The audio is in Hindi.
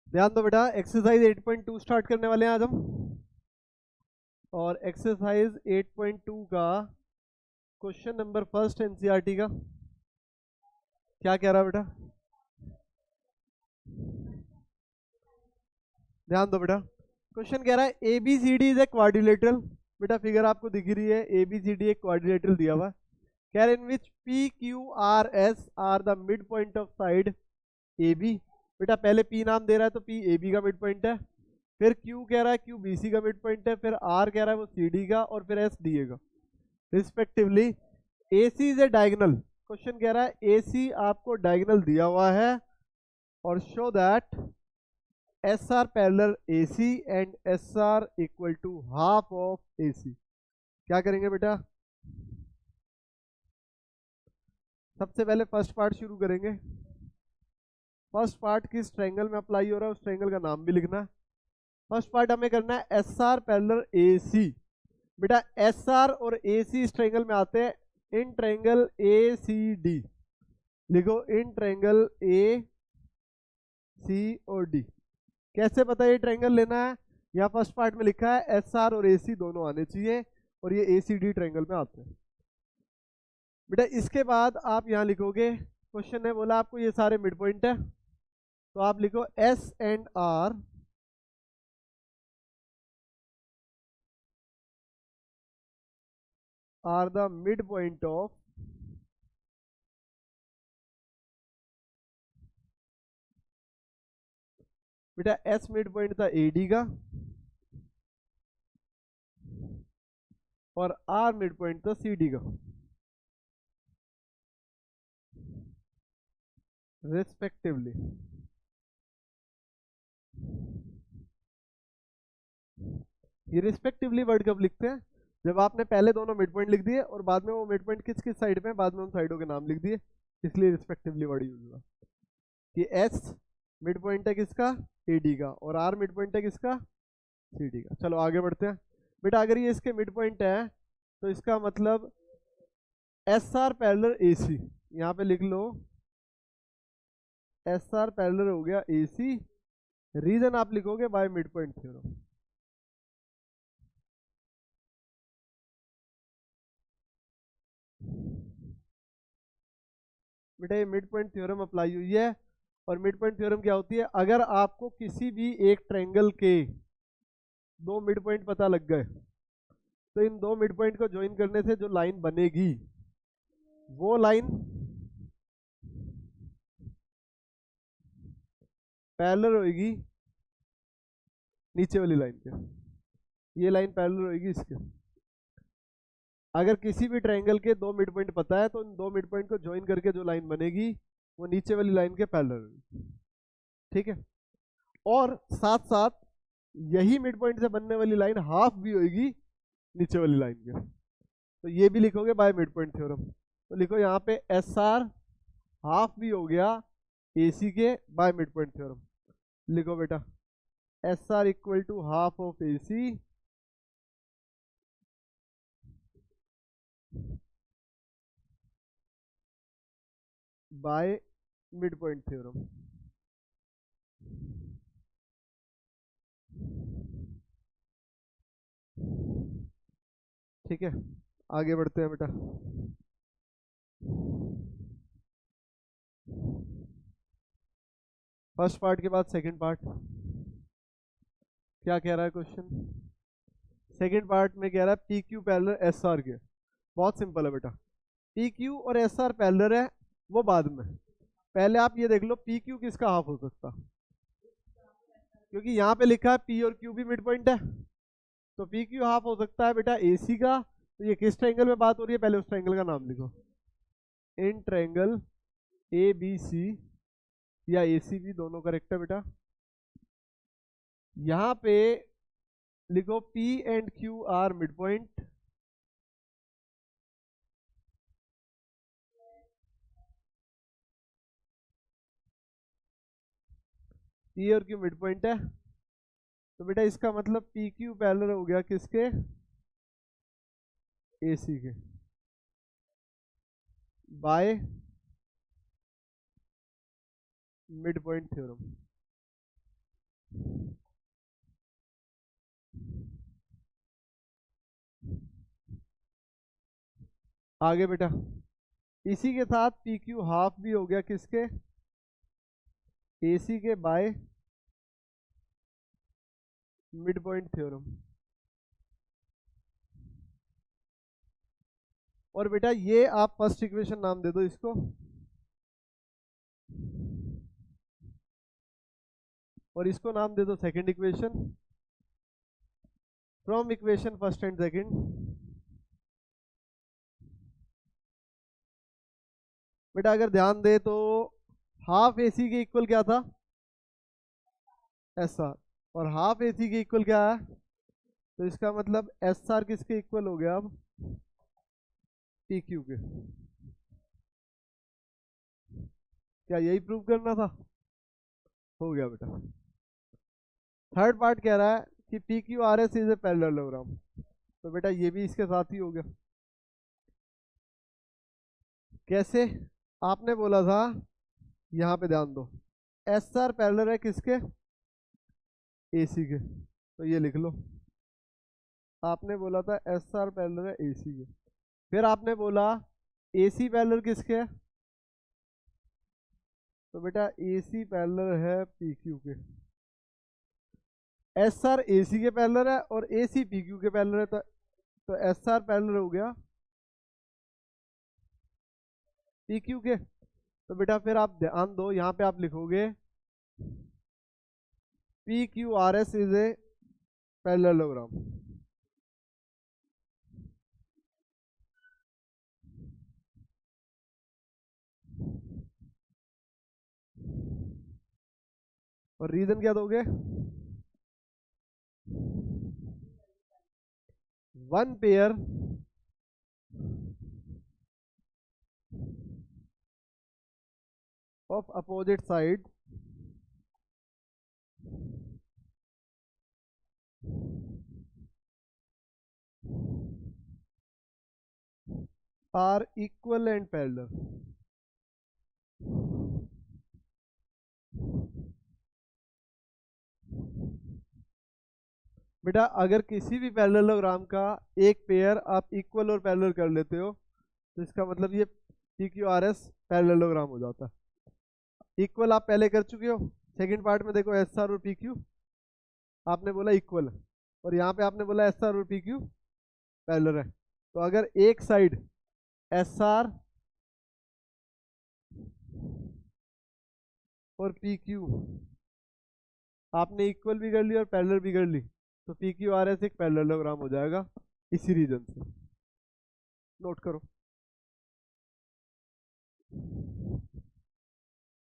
ध्यान दो बेटा, एक्सरसाइज 8.2 स्टार्ट करने वाले हैं आज हम। और एक्सरसाइज 8.2 का क्वेश्चन नंबर फर्स्ट एनसीईआरटी का क्या कह रहा है बेटा? ध्यान दो बेटा, क्वेश्चन कह रहा है ABCD इज ए क्वाड्रिलेटरल। बेटा फिगर आपको दिख रही है, ABCD एक क्वाड्रिलेटरल दिया हुआ है। कह रहे in which PQRS are the mid point of side AB। बेटा पहले P नाम दे रहा है तो P AB का मिड पॉइंट है, फिर Q कह रहा है Q BC का मिड पॉइंट है, फिर R कह रहा है वो CD का, और फिर S DA का respectively. AC is a diagonal. Question कह रहा है AC आपको डायगोनल दिया हुआ है और show that SR parallel AC and SR equal to half of AC। क्या करेंगे बेटा? सबसे पहले फर्स्ट पार्ट शुरू करेंगे। फर्स्ट पार्ट किस ट्रायंगल में अप्लाई हो रहा है उस ट्रायंगल का नाम भी लिखना है। फर्स्ट पार्ट हमें करना है SR पैरेलल AC। बेटा SR और AC इस ट्रायंगल में आते हैं इन ट्रायंगल ACD। लिखो इन ट्रायंगल ACOD। कैसे पता ये ट्रायंगल लेना है? यहाँ फर्स्ट पार्ट में लिखा है SR और AC दोनों आने चाहिए और ये ACD ट्रायंगल में आते हैं। बेटा इसके बाद आप यहाँ लिखोगे, क्वेश्चन ने बोला आपको ये सारे मिड पॉइंट है, तो आप लिखो S and R are the mid point of बेटा S मिड पॉइंट था AD का और R मिड पॉइंट था CD का रिस्पेक्टिवली। ये रिस्पेक्टिवली वर्ड कब लिखते हैं? जब आपने पहले दोनों मिड पॉइंट लिख दिए और बाद में वो मिड पॉइंट किस किस साइड में, बाद में उन साइडों के नाम लिख दिए, इसलिए रिस्पेक्टिवली वर्ड यूज हुआ। कि S मिड पॉइंट है किसका? AD का, और R मिड पॉइंट है किसका? CD का। चलो आगे बढ़ते हैं। बेटा अगर ये इसके मिड पॉइंट है तो इसका मतलब SR पैरेलल AC, यहाँ पे लिख लो SR पैरेलल हो गया AC। रीजन आप लिखोगे बाय मिड पॉइंट थ्योरम। बेटा ये मिड पॉइंट थ्योरम अप्लाई हुई है, और मिड पॉइंट थ्योरम क्या होती है? अगर आपको किसी भी एक ट्रायंगल के दो मिड पॉइंट पता लग गए तो इन दो मिड पॉइंट को ज्वाइन करने से जो लाइन बनेगी वो लाइन पैरेलल होगी नीचे वाली लाइन के। ये लाइन पैरेलल होगी इसके। अगर किसी भी ट्रायंगल के दो मिड पॉइंट पता है तो इन दो मिड पॉइंट को ज्वाइन करके जो लाइन बनेगी वो नीचे वाली लाइन के पैरेलल होगी। ठीक है, और साथ साथ यही मिड पॉइंट से बनने वाली लाइन हाफ भी होगी नीचे वाली लाइन के। तो ये भी लिखोगे बाय मिड पॉइंट थ्योरम। तो लिखो यहाँ पे SR हाफ भी हो गया AC के बाय मिड पॉइंट थ्योरम। लिखो बेटा SR equal to half of AC by mid point theorem. ठीक है, आगे बढ़ते हैं बेटा। फर्स्ट पार्ट के बाद सेकंड पार्ट क्या कह रहा है क्वेश्चन? सेकंड पार्ट में कह रहा है PQ पैरेलल SR के। बहुत सिंपल है बेटा, PQ और SR पैरेलल है वो बाद में। पहले आप ये देख लो PQ किसका हाफ हो सकता, क्योंकि यहाँ पे लिखा है P और Q भी मिड पॉइंट है, तो PQ हाफ हो सकता है बेटा AC का। तो ये किस ट्रायंगल में बात हो रही है? पहले उस ट्रायंगल का नाम लिखो। इन ट्रायंगल ABC या ACB दोनों करेक्ट है बेटा। यहाँ पे लिखो P and Q are mid point, P और Q मिड पॉइंट है, तो बेटा इसका मतलब PQ पैरेलल हो गया किसके? AC के बाय मिड पॉइंट थ्योरम। आगे बेटा, इसी के साथ पी क्यू हाफ भी हो गया किसके, एसी के बाय मिड पॉइंट थ्योरम। और बेटा ये आप फर्स्ट इक्वेशन नाम दे दो इसको, और इसको नाम दे दो second equation. From equation first and second, बेटा अगर ध्यान दे तो हाफ एसी के इक्वल क्या था, एस आर, और हाफ एसी के इक्वल क्या है, तो इसका मतलब एस आर किसके इक्वल हो गया अब, पी क्यू के। क्या यही प्रूव करना था, हो गया बेटा। थर्ड पार्ट कह रहा है कि P Q R S is a parallelogram, तो बेटा ये भी इसके साथ ही हो गया। कैसे, आपने बोला था, यहाँ पे ध्यान दो, एस आर पैरेलल है किसके, एसी के, तो ये लिख लो। आपने बोला था एस आर पैरेलल है एसी के, फिर आपने बोला एसी पैरेलल किसके है, तो बेटा एसी पैरेलल है पी क्यू के। एस आर एसी के पैरेलल है और एसी पी क्यू के पैरेलल है, तो एस आर पैरेलल हो गया पी क्यू के। तो बेटा फिर आप ध्यान दो, यहाँ पे आप लिखोगे P Q R S is a parallelogram. और रीजन क्या दोगे, one pair of opposite side are equal and parallel। बेटा अगर किसी भी पैरेललोग्राम का एक पेयर आप इक्वल और पैरेलल कर लेते हो, तो इसका मतलब ये P Q R S parallelogram हो जाता है। इक्वल आप पहले कर चुके हो, सेकंड पार्ट में देखो एस आर और पी क्यू आपने बोला इक्वल, और यहाँ पे आपने बोला एस आर और पी क्यू पैरेलल है। तो अगर एक साइड एस आर और पी क्यू आपने इक्वल भी कर ली और पैरेलल भी कर ली, तो पी क्यू आर एस एक पैरेललोग्राम हो जाएगा इसी रीजन से। नोट करो।